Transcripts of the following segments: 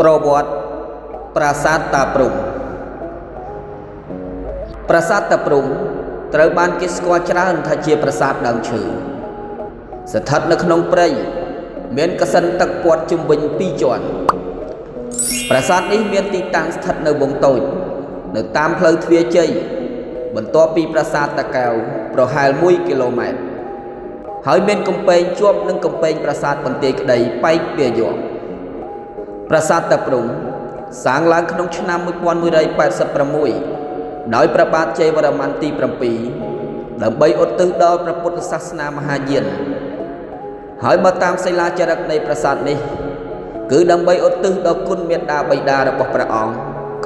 ប្រវត្តិប្រាសាទតាព្រំប្រាសាទតាព្រំត្រូវបានគេស្គាល់ច្រើនថាជាប្រាសាទដើមឈើស្ថិតនៅក្នុងព្រៃមានកសិនទឹកព័ទ្ធជុំវិញ2ជាន់ប្រាសាទនេះមានទីតាំងស្ថិតនៅវងតូចនៅតាមផ្លូវទ្វារជ័យបន្ទាប់ពីប្រាសាទតាកែវប្រហែល1គីឡូម៉ែត្រហើយមានកំពែងជាប់នឹងកំពែងប្រាសាទបន្ទាយក្តីប៉ែកពីយប់ប្រាសាទតាព្រំសាងឡើងក្នុងឆ្នាំ1186ដោយព្រះបាទជ័យវរ្ម័នទី7ដើម្បីឧទ្ទិសដល់ព្រះពុទ្ធសាសនាមហាយានហើយបើតាមសិលាចារឹកនៃប្រាសាទនេះគឺដើម្បីឧទ្ទិសដល់គុណមេត្តាបិតារបស់ព្រះអង្គ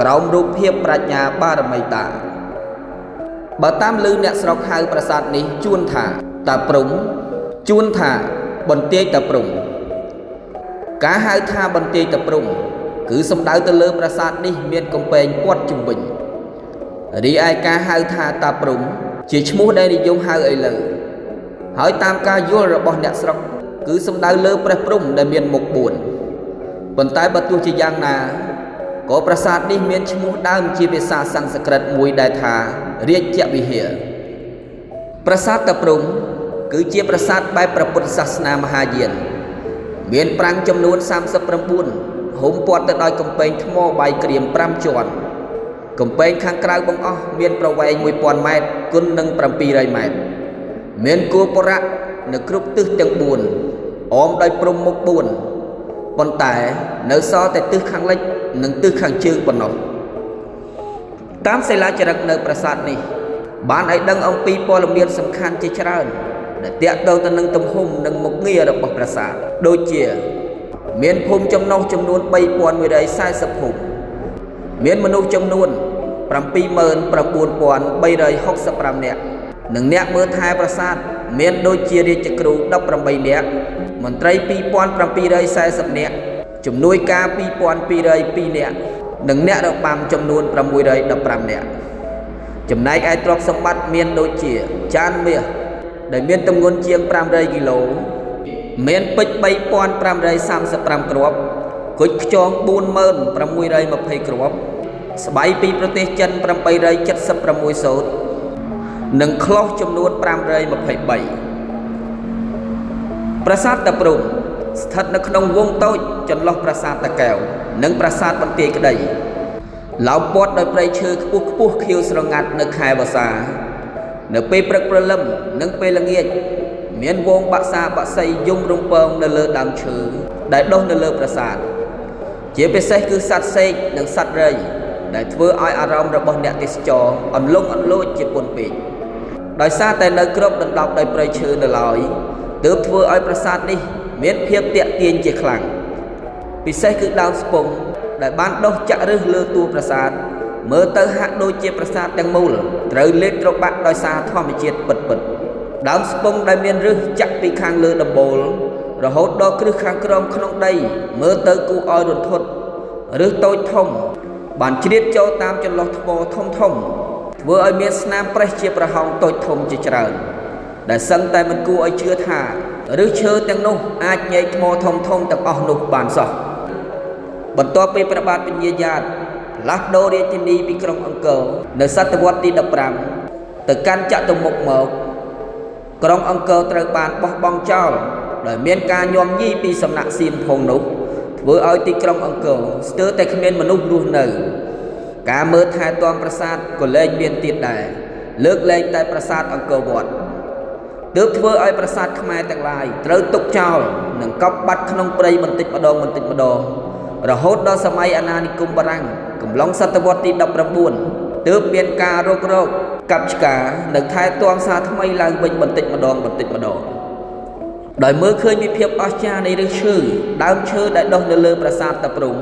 ក្រោមរូបភាពប្រាជ្ញាបារមីតាបើតាមឮអ្នកស្រុកហៅប្រាសាទនេះជួនថាតាព្រំជួនថាបន្ទាយតាព្រំការហៅថាបន្ទាយតាព្រំគឺសំដៅទៅលើប្រាសាទនេះមានកំពែងព័ទ្ធជុំវិញរីឯការហៅថាតាព្រំជាឈ្មោះដែលនិយមហៅឥឡូវហើយតាមការយល់របស់អ្នកស្រុកគឺសំដៅលើព្រះព្រំដែលមានមុខ4ប៉ុន្តែបើទោះជាយ៉ាងណាក៏ប្រាសាទនេះមានឈ្មោះដើមជាភាសាសំស្ក្រឹតមួយដែលថារាជវិហារប្រាសាទតាព្រំគឺជាប្រាសាទបែបព្រះពុទ្ធសាសនាមហាយានមានប្រាង្គចំនួន39ហុំព័ទ្ធទៅដោយកំពែងថ្មបាយក្រៀម5ជាន់កំពែងខាងក្រៅបង្អស់មានប្រវែង1000ម៉ែត្រគុណនឹង700ម៉ែត្រមានគោបុរៈនៅគ្រប់ទិសទាំង4អមដោយព្រំមុខ4ប៉ុន្តែនៅសល់តែទិសខាងលិចនិងទិសខាងជើងប៉ុណ្ណោះតាមសិលាចារឹកនៅប្រាសាទនេះបានឲ្យដឹងអំពីព័ត៌មានសំខាន់ជាច្រើនដែលទាក់ទងទៅនឹងទំហំនិងមុខងាររបស់ប្រាសាទដូចជាមានភូមិចំណុះចំនួន3140ភូមិមានមនុស្សចំនួន79365នាក់និងអ្នកមើលថែប្រាសាទមានដូចជារាជគ្រូ18នាក់មន្ត្រី2740នាក់ជំនួយការ2202នាក់និងអ្នករបាំចំនួន615នាក់ចំណែកឯទ្រព្យសម្បត្តិមានដូចជាចានមាសដែលមានទម្ងន់ជាង500គីឡូមានពេជ្រ3535គ្រាប់គុជខ្យង40620គ្រាប់ស្បៃពីប្រទេសចិន876សូត្រនិងក្លោះចំនួន523ប្រាសាទតាព្រំស្ថិតនៅក្នុងវងតូចចន្លោះប្រាសាទតាកែវនិងប្រាសាទបន្ទាយក្តីឡោមព័ទ្ធដោយព្រៃឈើខ្ពស់ខ្ពស់ខៀវស្រងាត់នៅខែវស្សានៅពេលព្រឹកព្រលឹមនិងពេលល្ងាចមានវងបក្សាបក្សីយំរំពងនៅលើដើមឈើដែលដុះនៅលើប្រាសាទជាពិសេសគឺសត្វសេកនិងសត្វរៃដែលធ្វើឲ្យអារម្មណ៍របស់អ្នកទេសចរអន្លង់អន្លោចជាពន់ពេកដោយសារតែនៅគ្របដណ្ដប់ដោយព្រៃឈើនៅឡើយទើបធ្វើឲ្យប្រាសាទនេះមានភាពទាក់ទាញជាខ្លាំងពិសេសគឺដើមស្ពង់ដែលបានដុះចាក់ឫសលើតួប្រាសាទមើលទៅហាក់ដូចជាប្រាសាទទាំងមូលត្រូវលេបត្របាក់ដោយសារធម្មជាតិពិតៗដើមស្ពង់ដែលមានឫសចាក់ពីខាងលើដំបូលរហូតដល់គ្រឹះខាងក្រោមក្នុងដីមើលទៅគួរឲ្យរន្ធត់ឫសតូចធំបានជ្រៀតចូលតាមចន្លោះថ្មធំធ្វើឲ្យមានស្នាមប្រេះជាប្រហោងតូចធំជាច្រើនដែលសឹងតែមិនគួរឲ្យជឿថាឫសឈើទាំងនោះអាចញែកថ្មធំទាំងអស់នោះបានសោះបន្ទាប់ពីព្រះបាទពញ្ញាយ៉ាតផ្លាស់ប្ដូររាជធានីពីក្រុងអង្គរនៅសតវត្សទី15ទៅកាន់ចតុមុខមកក្រុងអង្គរត្រូវបានបោះបង់ចោលដោយមានការញោមញីពីសំណាក់សៀមភងនោះធ្វើឲ្យទីក្រុងអង្គរស្ទើរតែគ្មានមនុស្សរស់នៅការមើលថែទាំប្រាសាទក៏លែងមានទៀតដែរលើកលែងតែប្រាសាទអង្គរវត្តទើបធ្វើឲ្យប្រាសាទខ្មែរទាំងឡាយត្រូវទុកចោលនិងកប់បាត់ក្នុងព្រៃបន្តិចម្ដងរហូតដល់សម័យអាណានិគមបារាំងកំឡុងសតវត្សទី19ទើបមានការរករកកាប់ឆ្ការនិងថែទាំសារថ្មីឡើងវិញបន្តិចម្ដងដោយមើលឃើញពីភាពអស្ចារ្យនៃឫសឈើដើមឈើដែលដុះនៅលើប្រាសាទតាព្រំ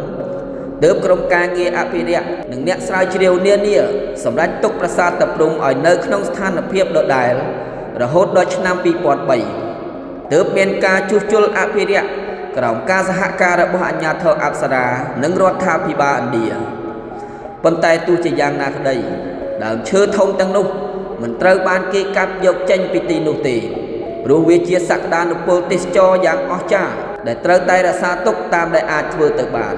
ទើបក្រុមការងារអភិរក្សនិងអ្នកស្រាវជ្រាវនានាសម្រាប់ទុកប្រាសាទតាព្រំឲ្យនៅក្នុងស្ថានភាពដដែលរហូតដល់ឆ្នាំ2003ទើបមានការជួសជុលអភិរក្សក្រោមការសហការរបស់អាជ្ញាធរអប្សរានិងរដ្ឋាភិបាលឥណ្ឌាប៉ុន្តែទោះជាយ៉ាងណាក្តីដើមឈើធំទាំងនោះមិនត្រូវបានគេកាប់យកចេញពីទីនោះទេព្រោះវាជាសក្តានុពលទេសចរយ៉ាងអស្ចារ្យដែលត្រូវតែរក្សាទុកតាមដែលអាចធ្វើទៅបាន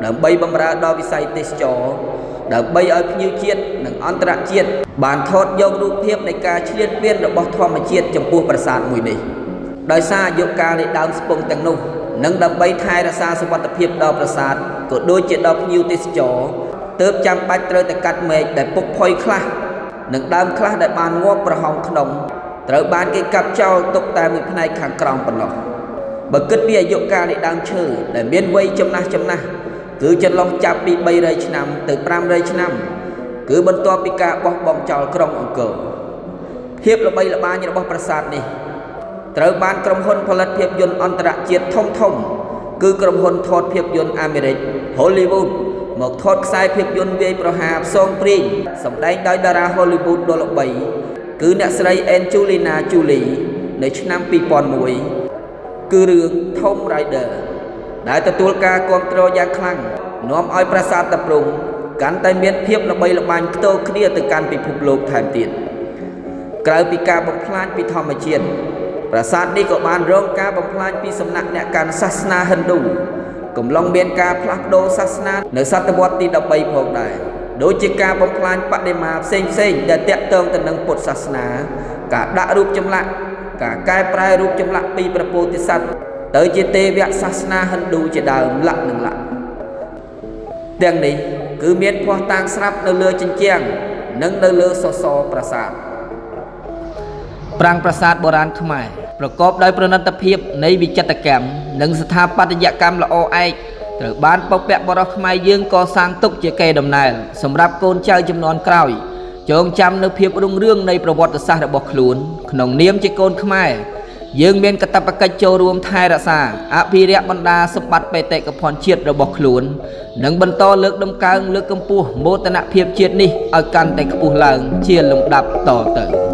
ដើម្បីបម្រើដល់វិស័យទេសចរណ៍ដើម្បីឲ្យភ្ញៀវជាតិនិងអន្តរជាតិបានថតយករូបភាពនៃការឈ្លានពានរបស់ធម្មជាតិចំពោះប្រាសាទមួយនេះដោយសារអាយុកាលនៃដើមស្ពង់ទាំងនោះនិងដើម្បីថែរក្សាសុវត្ថិភាពដល់ប្រាសាទក៏ដូចជាដល់ភ្ញៀវទេសចរទើបចាំបាច់ត្រូវតែកាត់មែកដែលពុកផុយខ្លះនិងដើមខ្លះដែលបានងាប់ប្រហោងក្នុងត្រូវបានគេកាប់ចោលទុកតែមួយផ្នែកខាងក្រោមប៉ុណ្ណោះបើគិតពីអាយុកាលនៃដើមឈើដែលមានវ័យចំណាស់គឺចន្លោះចាប់ពី300ឆ្នាំទៅ500ឆ្នាំគឺបន្ទាប់ពីការបោះបង់ចោលក្រុងអង្គរភាពល្បីល្បាញរបស់ប្រាសាទនេះត្រូវបានក្រុមហ៊ុនផលិតភាពយន្តអន្តរជាតិធំគឺក្រុមហ៊ុនថតភាពយន្តអាមេរិក Hollywood មកថតខ្សែភាពយន្តវាយប្រហារផ្សងព្រាយសម្ដែងដោយតារា Hollywood ដ៏ល្បីគឺអ្នកស្រី Angelina Jolie នៅឆ្នាំ2001គឺរឿង Tomb Raider ដែលទទួលការគាំទ្រយ៉ាងខ្លាំងនាំឲ្យប្រាសាទតាព្រហ្មកាន់តែមានភាពល្បីល្បាញផ្ទោគ្នាទៅកាន់ពិភពលោកថែមទៀតក្រៅពីការបំផ្លាញពីធម្មជាតិប្រាសាទនេះក៏បានរងការបំផ្លាញពីសំណាក់អ្នកកាន់សាសនាហិណ្ឌូកំឡុងមានការផ្លាស់ប្ដូរសាសនានៅសតវត្សទី13ផងដែរដូចជាការបំផ្លាញបដិមាផ្សេងដែលតាក់ទងទៅនឹងពុទ្ធសាសនាការដាក់រូបចម្លាក់ការកែប្រែរូបចម្លាក់ពីព្រះពោធិសត្វទៅជាទេវសាសនាហិណ្ឌូជាដើមលាក់ទាំងនេះគឺមានភ័ស្តុតាងស្រាប់នៅលើជញ្ជាំងនិងនៅលើសសរប្រាសាទប្រាង្គប្រាសាទបុរាណខ្មែរប្រកបដោយប្រណិតភាពនៃវិចិត្រកម្មនិងស្ថាបត្យកម្មល្អឯកត្រូវបានបុព្វបុរសខ្មែរយើងកសាងទុកជាកេរដំណែលសម្រាប់កូនចៅជំនាន់ក្រោយចងចាំនៅភាពរុងរឿងនៃប្រវត្តិសាស្ត្ររបស់ខ្លួនក្នុងនាមជាកូនខ្មែរយើងមានកាតព្វកិច្ចចូលរួមថែរក្សាអភិរក្សបណ្ដាសម្បត្តិបេតិកភណ្ឌជាតិរបស់ខ្លួននិងបន្តលើកតម្កើងលើកកម្ពស់មោទនភាពជាតិនេះឲ្យកាន់តែខ្ពស់ឡើងជាលំដាប់តទៅ